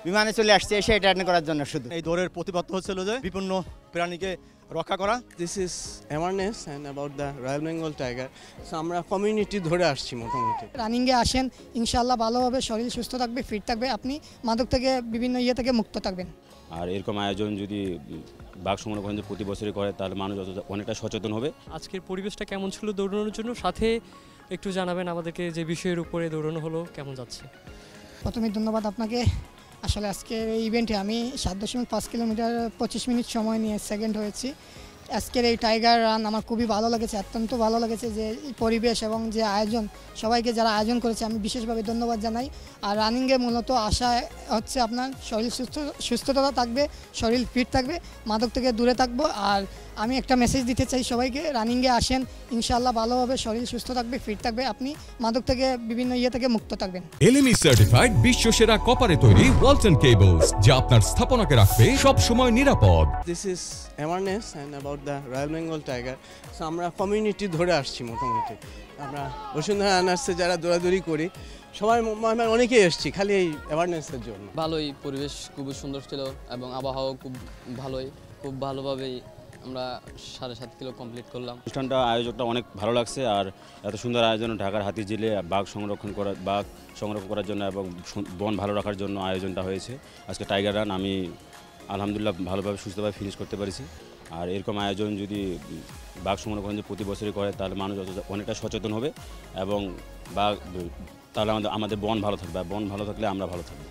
বিমানে চলে আসছি এসে এটা অ্যাটেন্ড করার জন্য শুধু। এই দৌড়ের প্রতিপাদ্য হচ্ছিল যে বিপন্ন প্রাণীকে রক্ষা করা। This is awareness and about the royal Bengal tiger. So আমরা কমিউনিটি ধরে আসছি মোটামুটি। রানিংয়ে আসেন, ইনশাআল্লাহ ভালোভাবে শরীর সুস্থ থাকবে, ফিট থাকবে, আপনি মাদক থেকে বিভিন্ন থেকে মুক্ত থাকবেন। আর এরকম আয়োজন যদি বাঘ সংরক্ষণ প্রতি বছরই করে তাহলে মানুষ অনেকটা সচেতন হবে। আজকের পরিবেশটা কেমন ছিল দৌড়ানোর জন্য, সাথে একটু জানাবেন আমাদেরকে যে বিষয়ের উপরে দৌড়ানো হলো কেমন যাচ্ছে। প্রথমে ধন্যবাদ আপনাকে। আসলে আজকের এই ইভেন্টে আমি 7.5 কিলোমিটার 25 মিনিট সময় নিয়ে সেকেন্ড হয়েছি। আজকের এই টাইগার রান আমার খুবই ভালো লেগেছে, অত্যন্ত ভালো লেগেছে যে এই পরিবেশ এবং যে আয়োজন, সবাইকে যারা আয়োজন করেছে আমি বিশেষভাবে ধন্যবাদ জানাই। আর রানিংয়ে মূলত আশা হচ্ছে আপনার শরীর সুস্থতা থাকবে, শরীর ফিট থাকবে, মাদক থেকে দূরে থাকবো। আর আমি একটা মেসেজ দিতে চাই সবাইকে, রানিংয়ে আসেন, ইনশাআল্লাহ ভালোভাবে শরীর সুস্থ থাকবে, ফিট থাকবে, আপনি মাদক থেকে বিভিন্ন থেকে মুক্ত থাকবেন। এলএমই সার্টিফাইড বিশ্বসেরা কপারে তৈরি ওয়ালটন কেবলস, যা আপনার স্থাপনাকে রাখবে সব সময় নিরাপদ। This is awareness and about the royal Bengal tiger. So আমরা কমিউনিটি ধরে আসছি মোটামুটি। আমরা বসুন্ধরা আনার্সে যারা দৌড়াদৌড়ি করি সবাই অনেকেই এসেছি খালি এই অ্যাওয়ারনেসের জন্য। ভালোই, পরিবেশ খুবই সুন্দর ছিল এবং আবহাওয়া খুব ভালোভাবেই আমরা 7.5 কিলো কমপ্লিট করলাম। অনুষ্ঠানটা আয়োজকটা অনেক ভালো লাগছে। আর এত সুন্দর আয়োজন ঢাকার হাতিঝিলে বাঘ সংরক্ষণ করার জন্য এবং বন ভালো রাখার জন্য আয়োজনটা হয়েছে। আজকে টাইগার রান আমি আলহামদুলিল্লাহ ভালোভাবে সুস্থভাবে ফিনিশ করতে পেরেছি। আর এরকম আয়োজন যদি বাঘ সংরক্ষণ প্রতি বছরই করে তাহলে মানুষ অনেকটা সচেতন হবে এবং তাহলে আমাদের বন ভালো থাকবে, বন ভালো থাকলে আমরা ভালো থাকবো।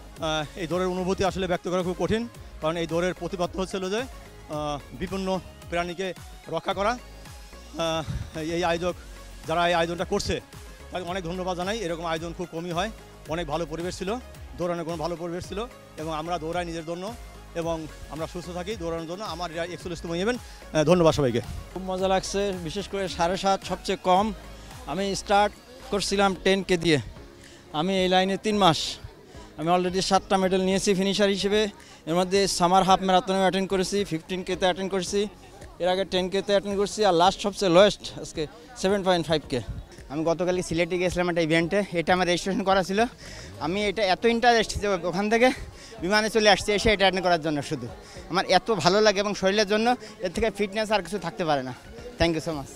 এই দৌড়ের অনুভূতি আসলে ব্যক্ত করা খুব কঠিন, কারণ এই দৌড়ের প্রতিপাদ্য হচ্ছিল যে বিপন্ন প্রাণীকে রক্ষা করা। এই আয়োজক যারা এই আয়োজনটা করছে তাকে অনেক ধন্যবাদ জানাই। এরকম আয়োজন খুব কমই হয়। অনেক ভালো পরিবেশ ছিল, দৌড়ানোর কোনো ভালো পরিবেশ ছিল এবং আমরা দৌড়াই নিজের জন্য এবং আমরা সুস্থ থাকি দৌড়ানোর জন্য। আমার এটা 41তম ইভেন্ট। ধন্যবাদ সবাইকে। খুব মজা লাগছে, বিশেষ করে 7.5 সবচেয়ে কম। আমি স্টার্ট করছিলাম 10K দিয়ে। আমি এই লাইনে 3 মাস। আমি অলরেডি 7টা মেডেল নিয়েছি ফিনিশার হিসেবে। এর মধ্যে সামার হাফ ম্যারাথনেও অ্যাটেন্ড করেছি, 15K-তে অ্যাটেন্ড করেছি, এর আগে 10K-তে অ্যাটেন্ড করছি, আর লাস্ট সবচেয়ে লোয়েস্ট আজকে 7.5K। আমি গতকালকে সিলেটে গিয়েছিলাম একটা ইভেন্টে, এটা আমার রেজিস্ট্রেশন করা ছিল। আমি এটা এত ইন্টারেস্ট যে ওখান থেকে বিমানে চলে আসছি এসে এটা অ্যাটেন্ড করার জন্য শুধু। আমার এত ভালো লাগে এবং শরীরের জন্য এর থেকে ফিটনেস আর কিছু থাকতে পারে না। Thank you so much.